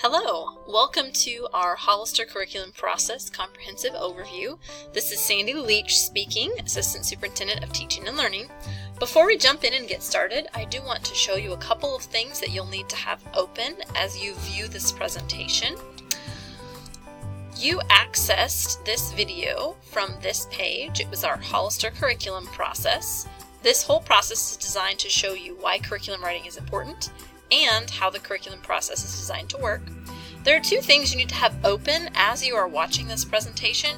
Hello, welcome to our Hollister Curriculum Process Comprehensive Overview. This is Sandy Leach speaking, Assistant Superintendent of Teaching and Learning. Before we jump in and get started, I do want to show you a couple of things that you'll need to have open as you view this presentation. You accessed this video from this page. It was our Hollister Curriculum Process. This whole process is designed to show you why curriculum writing is important and how the curriculum process is designed to work. There are two things you need to have open as you are watching this presentation.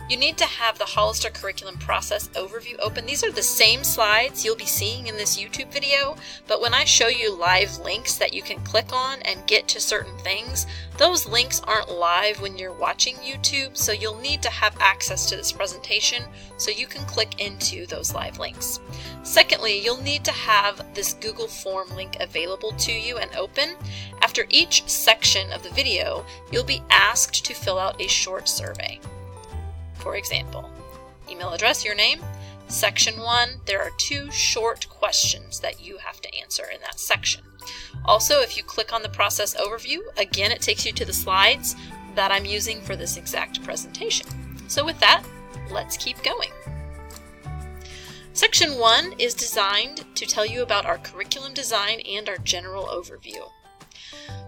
You need to have the Hollister Curriculum Process Overview open. These are the same slides you'll be seeing in this YouTube video, but when I show you live links that you can click on and get to certain things, those links aren't live when you're watching YouTube, so you'll need to have access to this presentation so you can click into those live links. Secondly, you'll need to have this Google form link available to you and open. After each section of the video, you'll be asked to fill out a short survey. For example, email address, your name. Section 1, there are 2 short questions that you have to answer in that section. Also, if you click on the process overview, again, it takes you to the slides that I'm using for this exact presentation. So with that, let's keep going. Section 1 is designed to tell you about our curriculum design and our general overview.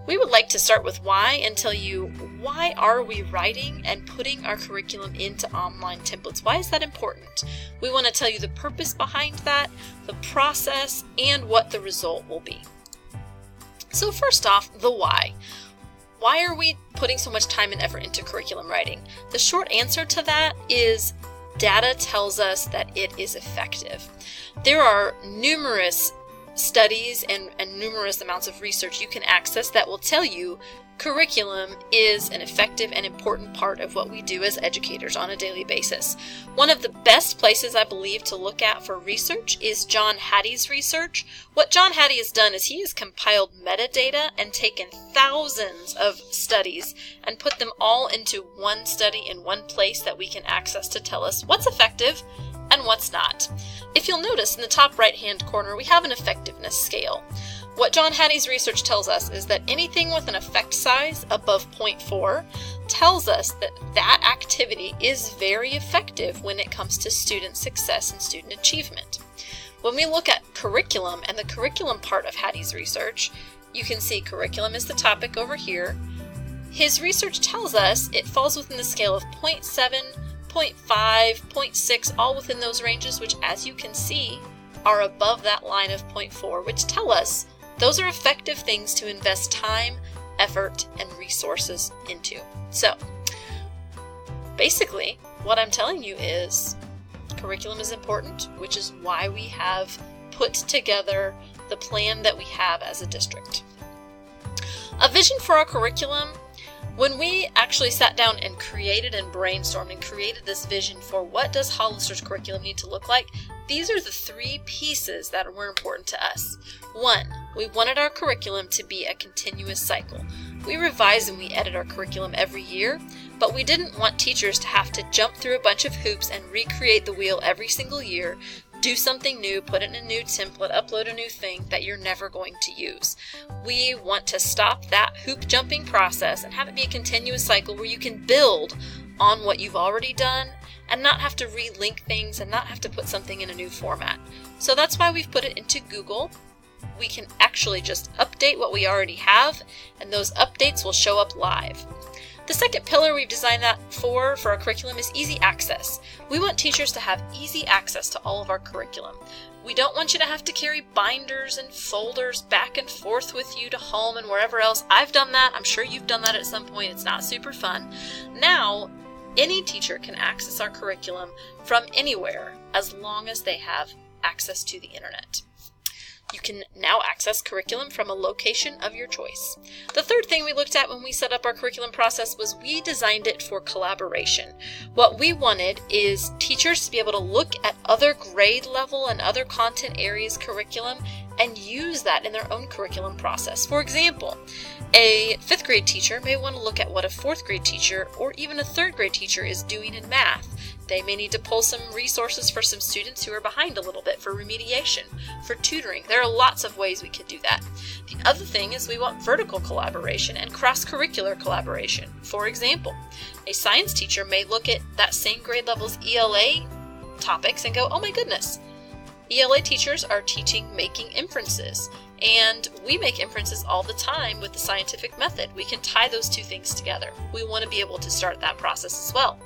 We would like to start with why and tell you why are we writing and putting our curriculum into online templates? Why is that important? We want to tell you the purpose behind that, the process, and what the result will be. So first off, the why. Why are we putting so much time and effort into curriculum writing? The short answer to that is data tells us that it is effective. There are numerous studies and numerous amounts of research you can access that will tell you curriculum is an effective and important part of what we do as educators on a daily basis. One of the best places I believe to look at for research is John Hattie's research. What John Hattie has done is he has compiled metadata and taken thousands of studies and put them all into one study in one place that we can access to tell us what's effective and what's not. If you'll notice in the top right hand corner we have an effectiveness scale. What John Hattie's research tells us is that anything with an effect size above 0.4 tells us that that activity is very effective when it comes to student success and student achievement. When we look at curriculum and the curriculum part of Hattie's research, you can see curriculum is the topic over here. His research tells us it falls within the scale of 0.7, 0.5, 0.6, all within those ranges, which as you can see are above that line of 0.4, which tell us those are effective things to invest time, effort, and resources into. So basically what I'm telling you is curriculum is important, which is why we have put together the plan that we have as a district. A vision for our curriculum. When we actually sat down and created and brainstormed and created this vision for what does Hollister's curriculum need to look like, these are the 3 pieces that were important to us. 1, we wanted our curriculum to be a continuous cycle. We revise and we edit our curriculum every year, but we didn't want teachers to have to jump through a bunch of hoops and recreate the wheel every single year, do something new, put in a new template, upload a new thing that you're never going to use. We want to stop that hoop jumping process and have it be a continuous cycle where you can build on what you've already done and not have to relink things and not have to put something in a new format. So that's why we've put it into Google. We can actually just update what we already have, and those updates will show up live. The second pillar we've designed that for our curriculum is easy access. We want teachers to have easy access to all of our curriculum. We don't want you to have to carry binders and folders back and forth with you to home and wherever else. I've done that. I'm sure you've done that at some point. It's not super fun. Now, any teacher can access our curriculum from anywhere as long as they have access to the internet. You can now access curriculum from a location of your choice. The third thing we looked at when we set up our curriculum process was we designed it for collaboration. What we wanted is teachers to be able to look at other grade level and other content areas curriculum and use that in their own curriculum process. For example, a 5th grade teacher may want to look at what a 4th grade teacher or even a 3rd grade teacher is doing in math. They may need to pull some resources for some students who are behind a little bit for remediation, for tutoring. There are lots of ways we could do that. The other thing is we want vertical collaboration and cross-curricular collaboration. For example, a science teacher may look at that same grade level's ELA topics and go, oh my goodness, ELA teachers are teaching making inferences, and we make inferences all the time with the scientific method. We can tie those two things together. We want to be able to start that process as well.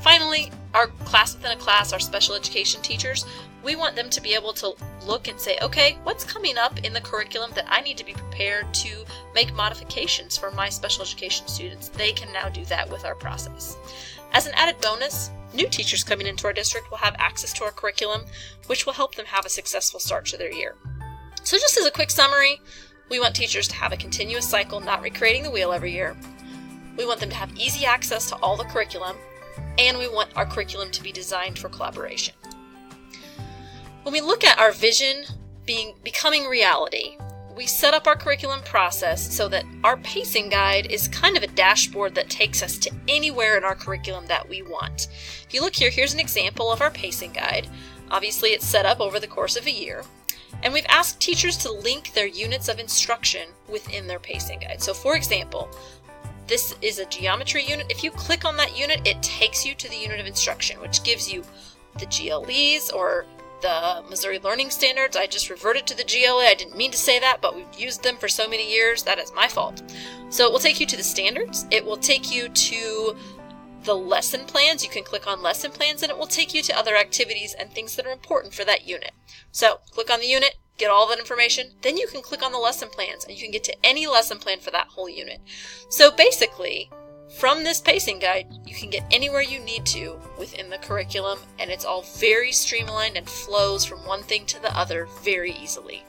Finally, our class within a class, our special education teachers, we want them to be able to look and say, okay, what's coming up in the curriculum that I need to be prepared to make modifications for my special education students? They can now do that with our process. As an added bonus, new teachers coming into our district will have access to our curriculum, which will help them have a successful start to their year. So just as a quick summary, we want teachers to have a continuous cycle, not recreating the wheel every year. We want them to have easy access to all the curriculum, and we want our curriculum to be designed for collaboration. When we look at our vision becoming reality, we set up our curriculum process so that our pacing guide is kind of a dashboard that takes us to anywhere in our curriculum that we want. If you look here, here's an example of our pacing guide. Obviously, it's set up over the course of a year. And we've asked teachers to link their units of instruction within their pacing guide. So for example, this is a geometry unit. If you click on that unit, it takes you to the unit of instruction, which gives you the GLEs or the Missouri Learning Standards. I just reverted to the GLA. I didn't mean to say that, but we've used them for so many years. That is my fault. So it will take you to the standards. It will take you to the lesson plans. You can click on lesson plans, and it will take you to other activities and things that are important for that unit. So click on the unit, get all that information, then you can click on the lesson plans, and you can get to any lesson plan for that whole unit. So basically, from this pacing guide, you can get anywhere you need to within the curriculum, and it's all very streamlined and flows from one thing to the other very easily.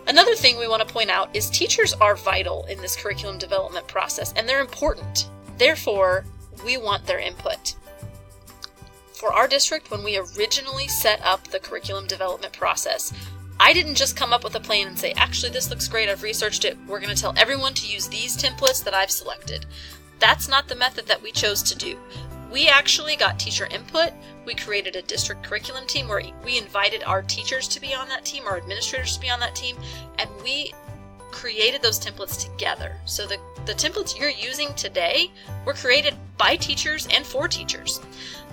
Another thing we want to point out is teachers are vital in this curriculum development process, and they're important. Therefore, we want their input. For our district, when we originally set up the curriculum development process, I didn't just come up with a plan and say, actually, this looks great, I've researched it, we're going to tell everyone to use these templates that I've selected. That's not the method that we chose to do. We actually got teacher input. We created a district curriculum team where we invited our teachers to be on that team, our administrators to be on that team, and we created those templates together. So the templates you're using today were created by teachers and for teachers.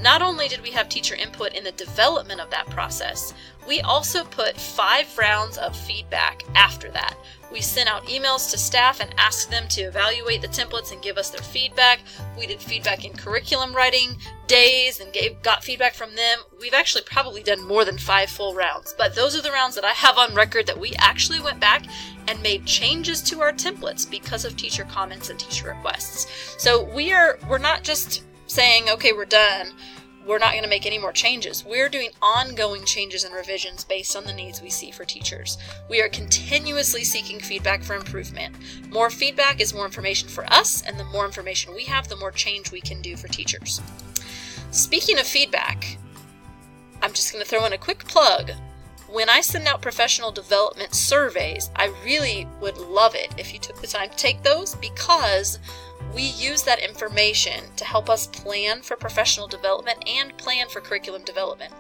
Not only did we have teacher input in the development of that process, we also put 5 rounds of feedback after that. We sent out emails to staff and asked them to evaluate the templates and give us their feedback. We did feedback in curriculum writing days and got feedback from them. We've actually probably done more than 5 full rounds, but those are the rounds that I have on record that we actually went back and made changes to our templates because of teacher comments and teacher requests. So we're not just saying, okay, we're done, we're not going to make any more changes. We're doing ongoing changes and revisions based on the needs we see for teachers. We are continuously seeking feedback for improvement. More feedback is more information for us, and the more information we have, the more change we can do for teachers. Speaking of feedback, I'm just going to throw in a quick plug. When I send out professional development surveys, I really would love it if you took the time to take those, because we use that information to help us plan for professional development and plan for curriculum development.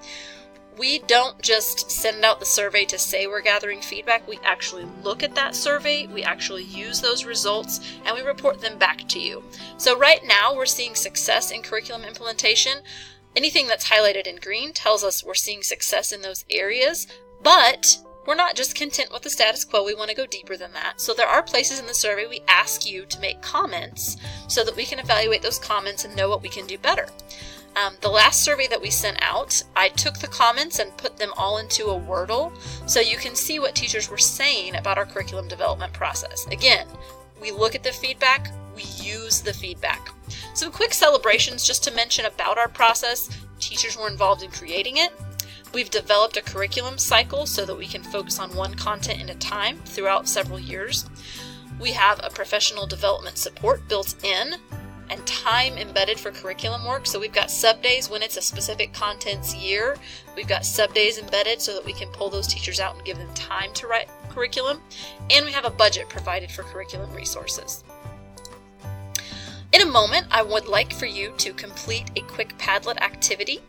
We don't just send out the survey to say we're gathering feedback. We actually look at that survey, we actually use those results, and we report them back to you. So right now we're seeing success in curriculum implementation. Anything that's highlighted in green tells us we're seeing success in those areas, but we're not just content with the status quo. We want to go deeper than that. So there are places in the survey we ask you to make comments so that we can evaluate those comments and know what we can do better. The last survey that we sent out, I took the comments and put them all into a Wordle so you can see what teachers were saying about our curriculum development process. Again, we look at the feedback, we use the feedback. Some quick celebrations just to mention about our process. Teachers were involved in creating it. We've developed a curriculum cycle so that we can focus on one content at a time throughout several years. We have a professional development support built in. and time embedded for curriculum work. So we've got sub-days when it's a specific contents year. We've got sub-days embedded so that we can pull those teachers out and give them time to write curriculum. And we have a budget provided for curriculum resources. In a moment, I would like for you to complete a quick Padlet activity.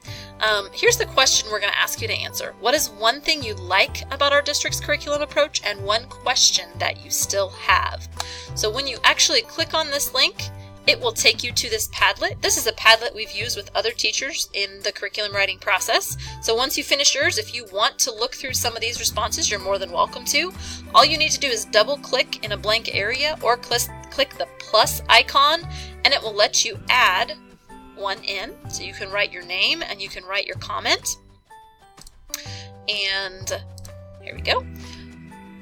Here's the question we're going to ask you to answer. What is one thing you like about our district's curriculum approach and one question that you still have? So when you actually click on this link, it will take you to this Padlet. This is a Padlet we've used with other teachers in the curriculum writing process. So once you finish yours, if you want to look through some of these responses, you're more than welcome to. All you need to do is double click in a blank area or click the plus icon, and it will let you add one in. So you can write your name and you can write your comment. And here we go.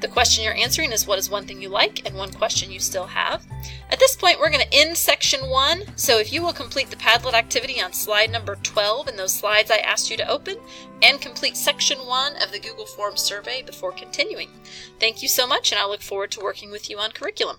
The question you're answering is what is one thing you like and one question you still have. At this point, we're going to end section 1. So if you will complete the Padlet activity on slide number 12 in those slides I asked you to open, and complete section 1 of the Google Forms survey before continuing. Thank you so much, and I look forward to working with you on curriculum.